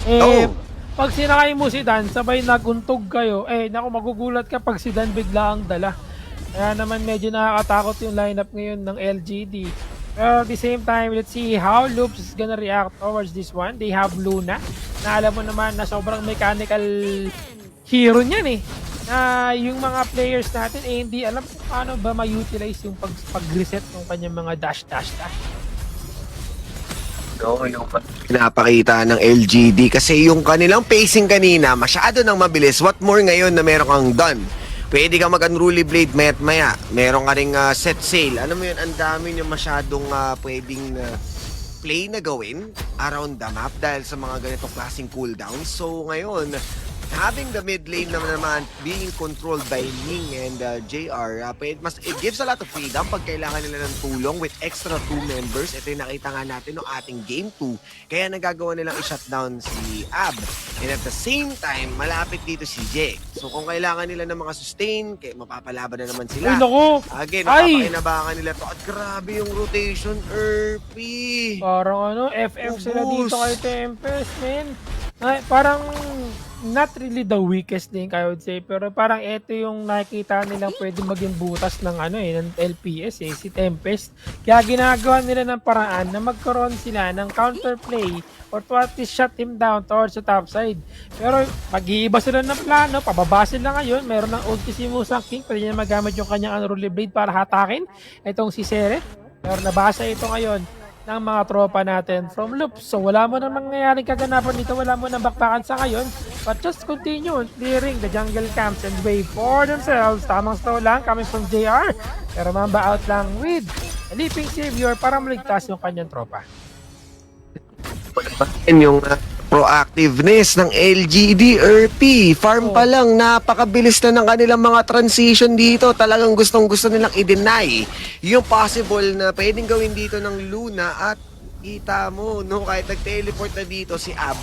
Eh, Oh, pag sinakay mo si Dan, sabay naguntog kayo, naku, magugulat ka pag si Dan bigla ang dala. Kaya naman medyo nakakatakot yung lineup ngayon ng LGD. Pero at the same time, let's see how Loops is gonna react towards this one. They have Luna, na alam mo naman na sobrang mechanical hero niyan eh. Na yung mga players natin hindi alam kung paano ba ma-utilize yung pag-reset ng kanyang mga dash. no, yung pinapakita ng LGD kasi yung kanilang pacing kanina masyado nang mabilis. What more ngayon na meron kang done? Pwede kang mag-unruly blade maya't maya. Meron ka ring set sail. Ano mo yun, ang dami nyo masyadong pwedeng play na gawin around the map dahil sa mga ganitong klaseng cooldown. So ngayon, having the mid lane naman being controlled by Ning and JR, it gives a lot of freedom pag kailangan nila ng tulong with extra 2 members. Ito yung nakita nga natin no ating game 2. Kaya nagagawa nilang i-shutdown si Ab. And at the same time, malapit dito si Jake. So kung kailangan nila ng mga sustain, mapapalaban na naman Ay, sila. naku! Again, Ay! napapakinabangan nila to. At grabe yung rotation, Erpy. Parang ano, FF sila Ubus. dito kay Tempest, man. Ay, parang not really the weakest link, I would say. Pero parang ito yung nakikita nilang pwede maging butas ng ano ng LPS si Tempest. Kaya ginagawa nila ng paraan na magkaroon sila ng counterplay or to at least shut him down towards the top side. Pero mag-iiba sila ng plano, pababa sila ngayon. Meron ng ulti si Musang King, pwede niya magamit yung kanyang unruly blade para hatakin itong si Seret. Pero nabasa ito ngayon ng mga tropa natin from Loops. So wala mo nang mangyayaring kaganapan dito, wala mo nang bakbakan sa ngayon. But just continue on clearing the jungle camps and wait for themselves. Tamang slow lang coming from JR. Pero Mamba out lang with a leaping savior para maligtas yung kanyang tropa. Yung proactiveness ng LGD RP. Farm pa lang, napakabilis na ng kanilang mga transition dito. Talagang gustong-gusto nilang i-deny yung possible na pwedeng gawin dito ng Luna at kita mo, no, kahit nag-teleport na dito si Ab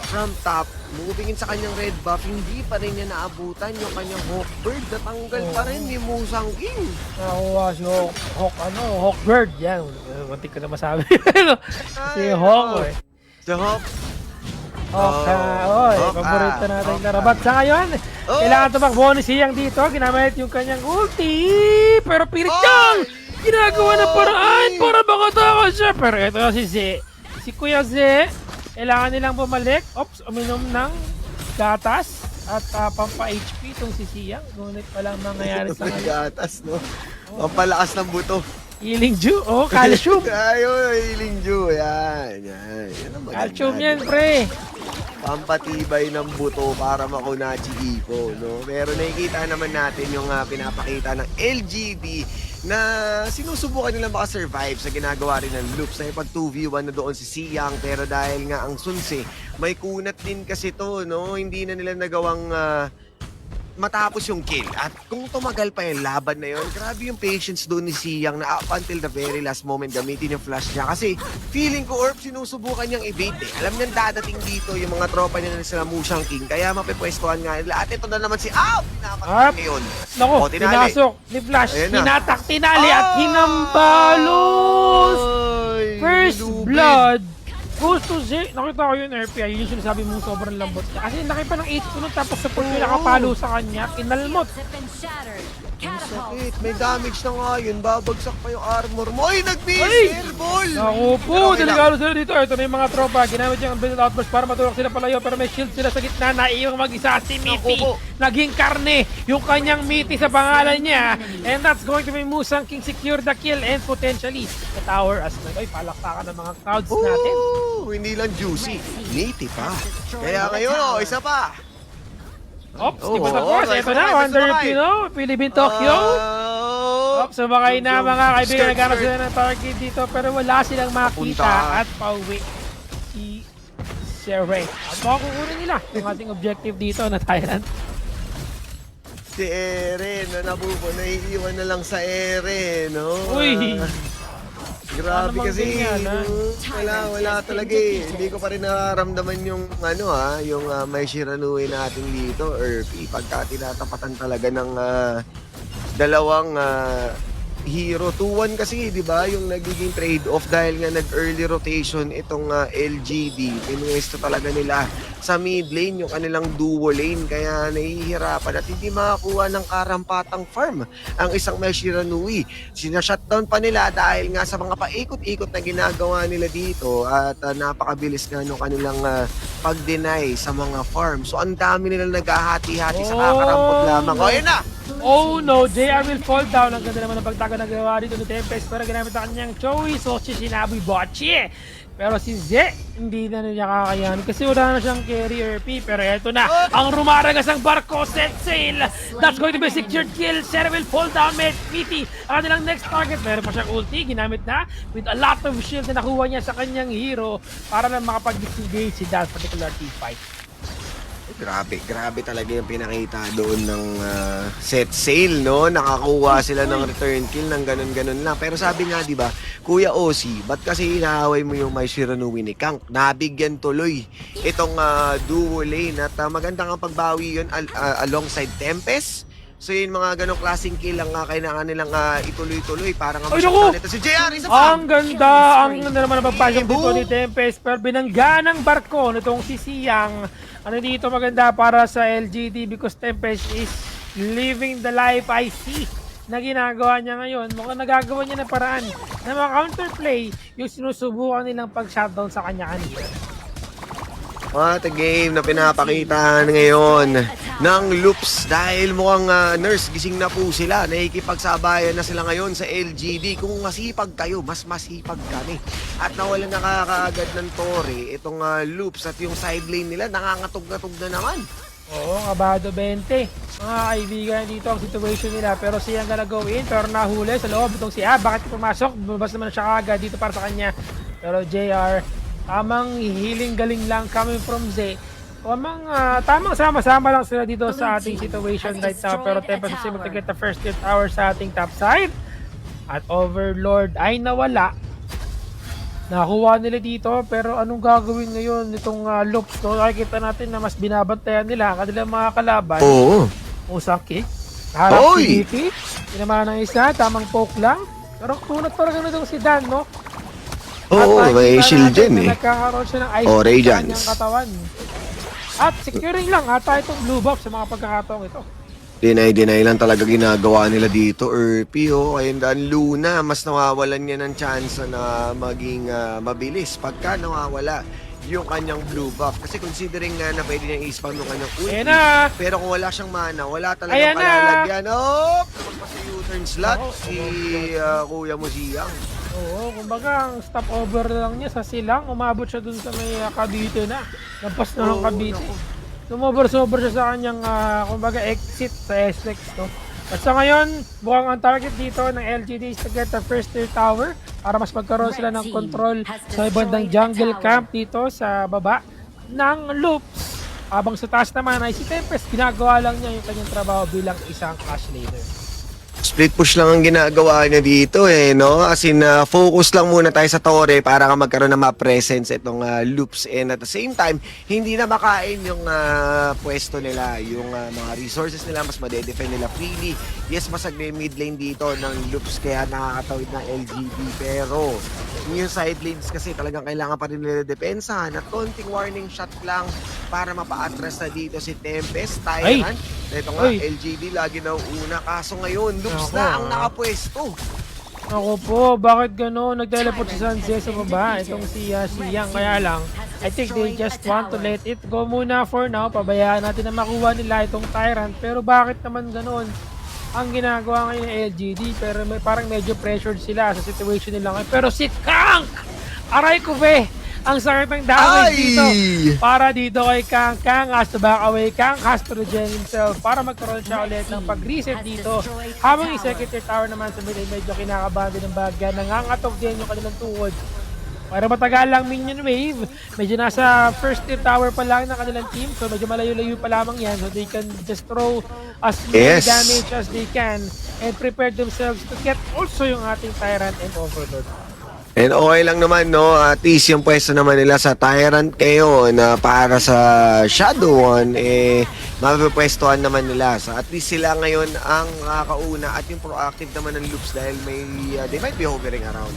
from top, moving in sa kanyang red buff, hindi pa rin niya naabutan yung kanyang Hawkbird. Natanggal pa rin ni Musang King. Nakuha si Hawkbird. Yan, muntik ko na masabi. Si Hawk, So, Hawk, paborito natin laro. But sa ngayon, kailangan tumakbo ni Siyang dito. Ginamit yung kanyang ulti. Pero pilit niyang ginagawa ng paraan para makatakas siya. Pero ito na si Z. Si Kuya Z, kailangan nilang bumalik. Ops, uminom ng gatas at pampa-HP itong si Siyang. Ngunit walang mangyayari sa ngayon. gatas, no? Pampalakas ng buto. Healing Dew, calcium. Ayun, healing dew. Yan. Yan ang maganda. Calcium yan, pre. Pampatibay ng buto para makunachi Ipo, no? Pero nakikita naman natin yung pinapakita ng LGD na sinusubukan nila makasurvive sa ginagawa rin ng Loops na pag 2v1 na doon si Siyang, pero dahil nga ang Sunse may kunat din kasi to, no? Hindi na nila nagawang matapos yung kill. At kung tumagal pa yung laban na yun, grabe yung patience doon ni Siyang na up until the very last moment gamitin yung flash niya. Kasi feeling ko, Orb, sinusubukan niyang evade eh. Alam niyang dadating dito yung mga tropa niya na sila Musang King. Kaya mapipwestuhan nga nila. At ito na naman si Out! Pinamatay ngayon. Naku, Tinali. pinasok ni Flash, Ayan na. hinatak, tinali at hinambalos! Ay, First lubid. blood goes to Z. Nakita ko yun, RPI. Yun yung sinasabi mong sobrang lambot niya. Kasi laki pa ng 8 nun, tapos support ko nakapalo sa kanya, kinalmot. Ang sakit. May damage na nga yun. Babagsak pa yung armor mo. Ay, nag-miss! Ay! Airball! Naku po, Okay lang. delikado sila dito. Ito na yung mga tropa. Ginamit yung Unbridled Outburst para matulak sila palayo. Pero may shield sila sa gitna. Naiiwang mag-isa si Mitty. Naku po. Naging karne yung kanyang Mitty sa pangalan niya. And that's going to be Musang King secure the kill and potentially the tower as ay palakpakan ng mga crowds natin. Ooh, hindi lang juicy. Meaty pa. Kaya ngayon, isa pa. Ops, Oo, di ba tapos? okay, Ito sumakay, na, Wonder sumakay. Pino, Philippine Tokyo. Ops, sumakay na mga kaibigan. Skirt, Naghanap skirt. sila ng target dito pero wala silang makita Papunta. at pauwi si Sherry. At makukunin nila yung ating objective dito na Thailand. Si Eren, na naiiwan na lang sa Eren, no? Uy! Grabe Ano kasi, mang ganyan, wala talaga eh. Hindi ko pa rin nararamdaman yung yung may Shiranui natin dito, or pagka tinatapatan talaga ng dalawang hero. 2-1 kasi, di ba, yung nagiging trade-off dahil nga nag-early rotation itong LGD. Pinuwesto talaga nila sa mid lane, yung kanilang duo lane, kaya nahihirapan at hindi makakuha ng karampatang farm ang isang Meshiranui. Sina-shutdown pa nila dahil nga sa mga paikot-ikot na ginagawa nila dito at napakabilis nga nung kanilang pag-deny sa mga farm. So ang dami nilang naghahati-hati sa kakarampot lamang. O, yun na! Oh no, JR will fall down. Ang ganda naman ng pagtago na gawa dito ni Tempest, pero ginamit ang kanyang choice. So si Shinabi Bocce. Pero si Ze, hindi na niya kakayanin kasi wala na siyang carry RP. Pero eto na, ang rumaragas ang barko, set sail. That's going to be a secured kill. Sera will fall down, Miti. Ang kanilang next target, meron pa siyang ulti, ginamit na with a lot of shield na nakuha niya sa kanyang hero para lang makapag-disengage si that particular team fight. Grabe talaga yung pinakita doon ng set sail, no? Nakakuha sila ng return kill ng ganun-ganun lang. Pero sabi nga, di ba, Kuya Osi, ba't kasi inaaway mo yung Meshiranui ni Kang? Nabigyan tuloy itong duo lane at magandang ang pagbawi yun alongside Tempest. So yun, mga ganong klaseng kill ang kailangan nilang ituloy-tuloy para nga masyadong ito si JR. Ang ganda naman ang pagpasok dito ni Tempest, pero binangga ng barko nitong si Siyang. Ano dito maganda para sa LGD because Tempest is living the life I see na ginagawa niya ngayon. Mukhang nagagawa niya ng paraan na mga-counterplay yung sinusubukan nilang pag-shutdown sa kanya kanina. What a game na pinapakita ngayon ng Loops dahil mukhang nurse gising na po sila. Nakikipagsabayan na sila ngayon sa LGD. Kung masipag kayo, mas masipag kami. At nawala na kakaagad ng Torre itong Loops at yung side lane nila nangangatog-natog na naman. Oo, kabado 20. Mga kaibigan dito ang situation nila pero siyang gonna go in pero nahuli sa loob itong si bakit pumasok? Bumabas naman siya kaagad dito para sa kanya. Pero JR, tamang healing galing lang coming from Z. Tamang sama-sama lang sila dito sa ating situation right now. Pero Tempest is able to get the first tier tower sa ating top side. At Overlord ay nawala. Nakuha nila dito pero anong gagawin ngayon nitong Loops? No? Nakikita natin na mas binabantayan nila ang kanilang mga kalaban. Oo. Usang kick. Harap si DP. Tinamaan ng isa. Tamang poke lang. Pero kunat parang ganun si Dan, no? Oo, may shield din eh. Nagkakaroon siya ng ice O, sa kanyang Radiance. katawan. At securing lang ata itong blue buff sa mga pagkakataong ito. Deny lang talaga ginagawa nila dito. Erpi, ayun daan Luna, mas nawawalan niya ng chance na maging mabilis pagka nawawala yung kanyang blue buff. Kasi considering na pwede niyang i-spam yung kanyang ulti. Ayan na! Pero kung wala siyang mana, wala talagang Ayan na! palalagyan. Kapag sa U-turn slot, si Kuya mo Siyang. Oo, kumbaga ang stopover lang niya sa silang, umabot siya dun sa may Cavite na. Lampas na ng Cavite. Sumover siya sa kanyang, kumbaga exit sa SX, no? At sa ngayon, bukhang ang target dito ng LGD is to get the first tier tower para mas magkaroon sila ng control sa ibandang jungle camp dito sa baba ng Loops. Habang sa taas naman ay si Tempest, ginagawa lang niya yung kanyang trabaho bilang isang cash leader. Split push lang ang ginagawa niya dito no? As in, focus lang muna tayo sa Torre para magkaroon ng ma-presence itong Loops. And at the same time, hindi na makain yung pwesto nila, yung mga resources nila, mas madedefend nila freely. Yes, masag na yung mid lane dito ng Loops kaya nakakatawid ng LGD. Pero yung side lanes kasi talagang kailangan pa rin nila depensahan at konting warning shot lang para mapa-atras na dito si Tempest. Tyrant, ito nga, LGD lagi na una. Kaso ngayon, Loops na ang nakapwesto. Ako po, bakit gano'n? Nag-teleport si Sanjay sa baba. Itong si Siyang. Kaya lang, I think they just want to let it go muna for now. Pabayaan natin na makuha nila itong Tyrant. Pero bakit naman gano'n ang ginagawa ngayon ng LGD? Pero parang medyo pressured sila sa situation nila ngayon. Pero si Kang! Aray ko be! Ang sakit ng damage dito. Para dito kay Kang. Kang has to back away. Kang has to regen himself para magkaroon siya ulit ng pag-reset dito. Habang yung second tier tower naman sa mid, medyo kinakabahan din ng bagya. Nangangatog din yung kanilang tuhod. Para matagal lang minion wave. Medyo nasa first tier tower pa lang ng kanilang team. So medyo malayo-layo pa lamang yan. So they can just throw as many damage as they can. And prepare themselves to get also yung ating Tyrant and Overlord. And okay lang naman, no? At least yung pwesto naman nila sa Tyrant kayo na para sa Shadow One, mapapwestuhan naman nila. So at least sila ngayon ang kauna at yung proactive naman ng Loops dahil may they might be hovering around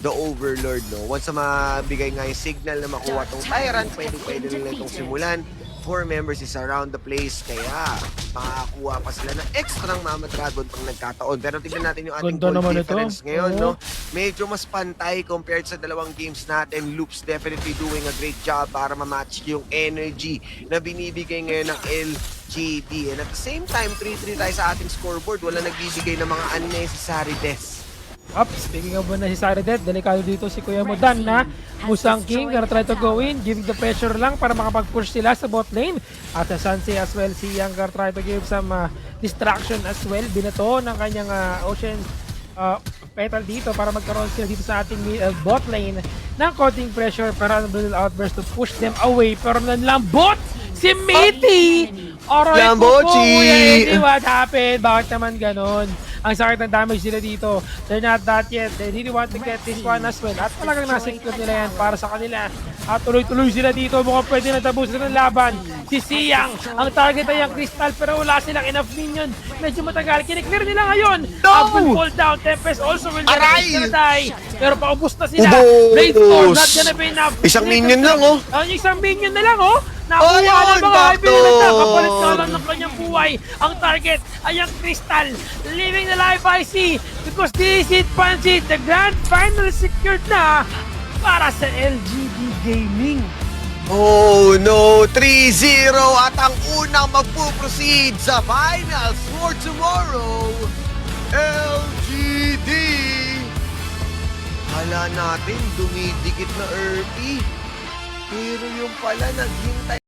the Overlord, no? Once na mabigay nga yung signal na makuha tong Tyrant, pwede nila itong simulan. 4 members is around the place, kaya makakuha pa sila ng extrang Mama Dragon pag nagkataon. Pero tignan natin yung ating Ganda goal naman difference ito. ngayon, Oo. no? Medyo mas pantay compared sa dalawang games natin. Loops definitely doing a great job para ma-match yung energy na binibigay ngayon ng LGD. And at the same time, 3-3 tayo sa ating scoreboard. Wala nagbibigay ng mga unnecessary deaths. Up, speaking of na si Saredet, delikado dito si Kuya Modan na Musang King gonna try to go in, giving the pressure lang para makapag-push sila sa bot lane. At sa Sansei as well, si Yang gonna try to give some distraction as well. Binato ng kanyang Ocean petal dito para magkaroon sila dito sa ating bot lane ng konting pressure para Unbridled Outburst to push them away. Pero nanlambot si Mitty! Alright po po, Lambochi! Kuya Eddie, what happened? Bakit naman ganon? Ang sakit ng damage nila dito. They're not that yet. They really want to get this one as well. At talagang nasa-secure nila yan para sa kanila. At tuloy-tuloy sila dito. Mukhang pwede na tapusin ng laban. Si Siyang. Ang target ay ang Crystal pero wala silang enough minion. Medyo matagal. Kiniklear nila ngayon. No! Will fall down. Tempest also will Aray! gonna die. Pero paubos na sila. Ubos! Blade Storm not gonna be enough. Isang minion lang, oh. Ang isang minion na lang, oh. Nakuha Ayun, ng mga bakto! Ibinata. Kapalit ka lang ng kanyang buhay. Ang target ay ang Crystal. Living the life I see. Because this is Pansit. The grand final secured na para sa LGD Gaming. Oh no, 3-0 at ang unang magpuproceed sa finals for tomorrow, LGD. Hala natin, dumidikit na Earthy. Pero yung pala naghintay